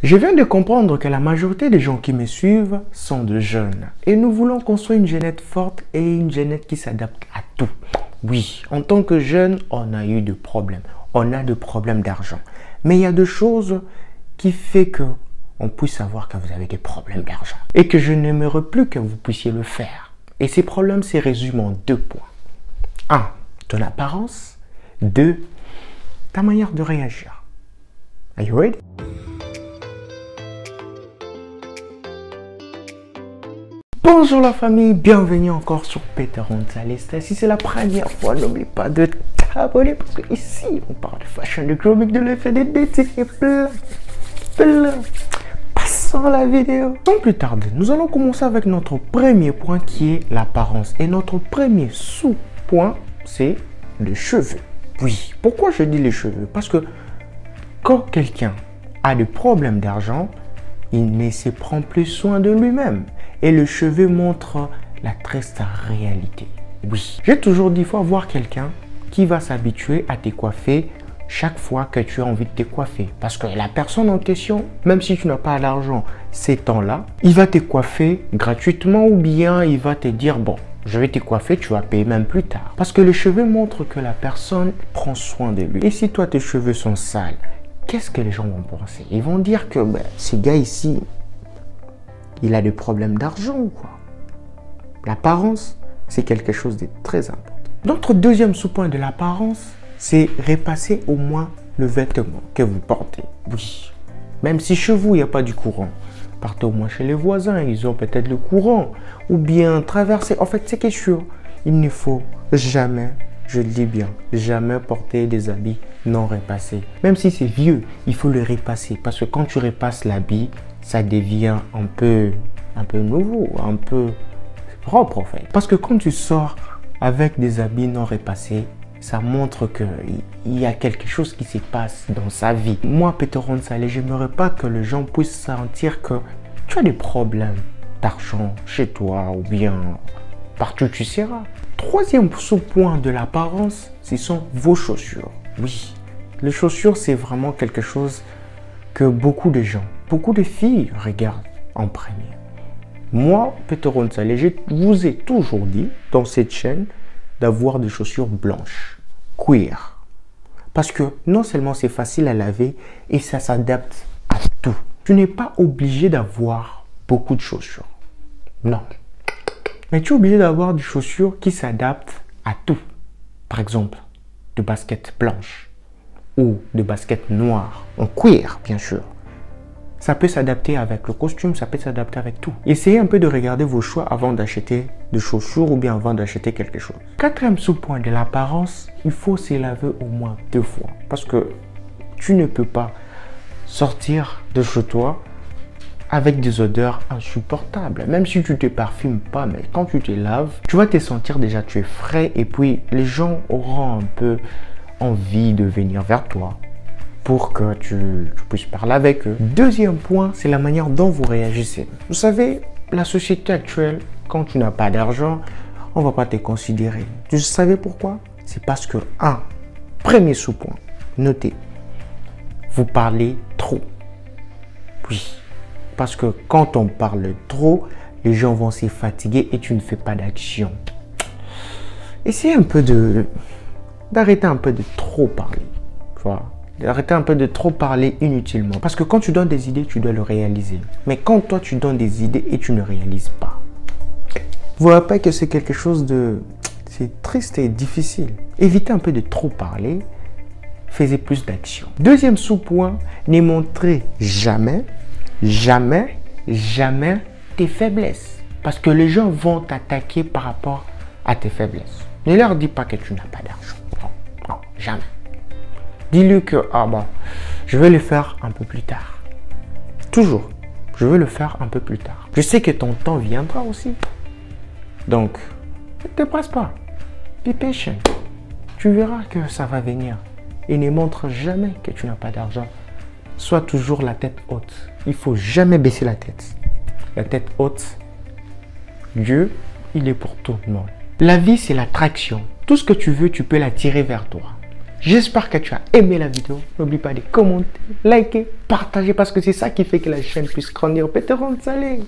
Je viens de comprendre que la majorité des gens qui me suivent sont de jeunes. Et nous voulons construire une jeunette forte et une jeunette qui s'adapte à tout. Oui, en tant que jeune, on a eu des problèmes. On a des problèmes d'argent. Mais il y a deux choses qui font que on puisse savoir que vous avez des problèmes d'argent. Et que je n'aimerais plus que vous puissiez le faire. Et ces problèmes se résument en 2 points. 1. Ton apparence. 2. Ta manière de réagir. Are you ready? Bonjour la famille, bienvenue encore sur Peter Gonzalez. Si c'est la première fois, n'oublie pas de t'abonner parce que ici on parle de fashion, de grooming, de l'effet des dating et plein. Passons à la vidéo. Sans plus tarder, nous allons commencer avec notre premier point qui est l'apparence. Et notre premier sous-point, c'est les cheveux. Oui, pourquoi je dis les cheveux? Parce que quand quelqu'un a des problèmes d'argent, il ne se prend plus soin de lui-même. Et le cheveu montre la triste réalité. Oui. J'ai toujours dit, il faut avoir quelqu'un qui va s'habituer à te coiffer chaque fois que tu as envie de te coiffer. Parce que la personne en question, même si tu n'as pas d'argent ces temps-là, il va te coiffer gratuitement ou bien il va te dire, bon, je vais te coiffer, tu vas payer même plus tard. Parce que le cheveu montre que la personne prend soin de lui. Et si toi, tes cheveux sont sales, qu'est-ce que les gens vont penser? Ils vont dire que ce gars ici, il a des problèmes d'argent ou quoi? L'apparence, c'est quelque chose de très important. Notre deuxième sous-point de l'apparence, c'est repasser au moins le vêtement que vous portez. Oui, même si chez vous, il n'y a pas du courant. Partez au moins chez les voisins, ils ont peut-être le courant. Ou bien traverser. En fait, c'est quelque chose. Il ne faut jamais, je le dis bien, jamais porter des habits non repassés. Même si c'est vieux, il faut le repasser. Parce que quand tu repasses l'habit, ça devient un peu nouveau, un peu propre en fait. Parce que quand tu sors avec des habits non repassés, ça montre qu'il y a quelque chose qui se passe dans sa vie. Moi, Peter Gonzalez, je n'aimerais pas que les gens puissent sentir que tu as des problèmes d'argent chez toi ou bien partout où tu seras. Troisième sous-point de l'apparence, ce sont vos chaussures. Oui, les chaussures, c'est vraiment quelque chose que beaucoup de gens, beaucoup de filles regardent en premier. Moi, Peter Gonzalez, je vous ai toujours dit dans cette chaîne d'avoir des chaussures blanches, cuir. Parce que non seulement c'est facile à laver et ça s'adapte à tout. Tu n'es pas obligé d'avoir beaucoup de chaussures. Non. Mais tu es obligé d'avoir des chaussures qui s'adaptent à tout. Par exemple, des baskets blanches ou des baskets noires, en cuir bien sûr. Ça peut s'adapter avec le costume, ça peut s'adapter avec tout. Essayez un peu de regarder vos choix avant d'acheter des chaussures ou bien avant d'acheter quelque chose. Quatrième sous-point de l'apparence, il faut se laver au moins 2 fois. Parce que tu ne peux pas sortir de chez toi avec des odeurs insupportables. Même si tu ne te parfumes pas, mais quand tu te laves, tu vas te sentir déjà, tu es frais et puis les gens auront un peu envie de venir vers toi pour que tu puisses parler avec eux. Deuxième point, c'est la manière dont vous réagissez. Vous savez, la société actuelle, quand tu n'as pas d'argent, on ne va pas te considérer. Tu savais pourquoi? C'est parce que, premier sous-point, notez, vous parlez trop. Oui, parce que quand on parle trop, les gens vont se fatiguer et tu ne fais pas d'action. Essayez un peu d'arrêter un peu de trop parler. Tu vois? Arrêtez un peu de trop parler inutilement. Parce que quand tu donnes des idées, tu dois le réaliser. Mais quand toi, tu donnes des idées et tu ne réalises pas, vous voyez pas que c'est quelque chose de... C'est triste et difficile. Évitez un peu de trop parler. Faites plus d'action. Deuxième sous-point, ne montrez jamais tes faiblesses. Parce que les gens vont t'attaquer par rapport à tes faiblesses. Ne leur dis pas que tu n'as pas d'argent. Non, jamais. Dis-lui que, je vais le faire un peu plus tard. Toujours, je vais le faire un peu plus tard. Je sais que ton temps viendra aussi. Donc, ne te presse pas. Be patient. Tu verras que ça va venir. Et ne montre jamais que tu n'as pas d'argent. Sois toujours la tête haute. Il ne faut jamais baisser la tête. La tête haute, Dieu, il est pour tout le monde. La vie, c'est l'attraction. Tout ce que tu veux, tu peux l'attirer vers toi. J'espère que tu as aimé la vidéo. N'oublie pas de commenter, liker, partager parce que c'est ça qui fait que la chaîne puisse grandir. Péteron, salut!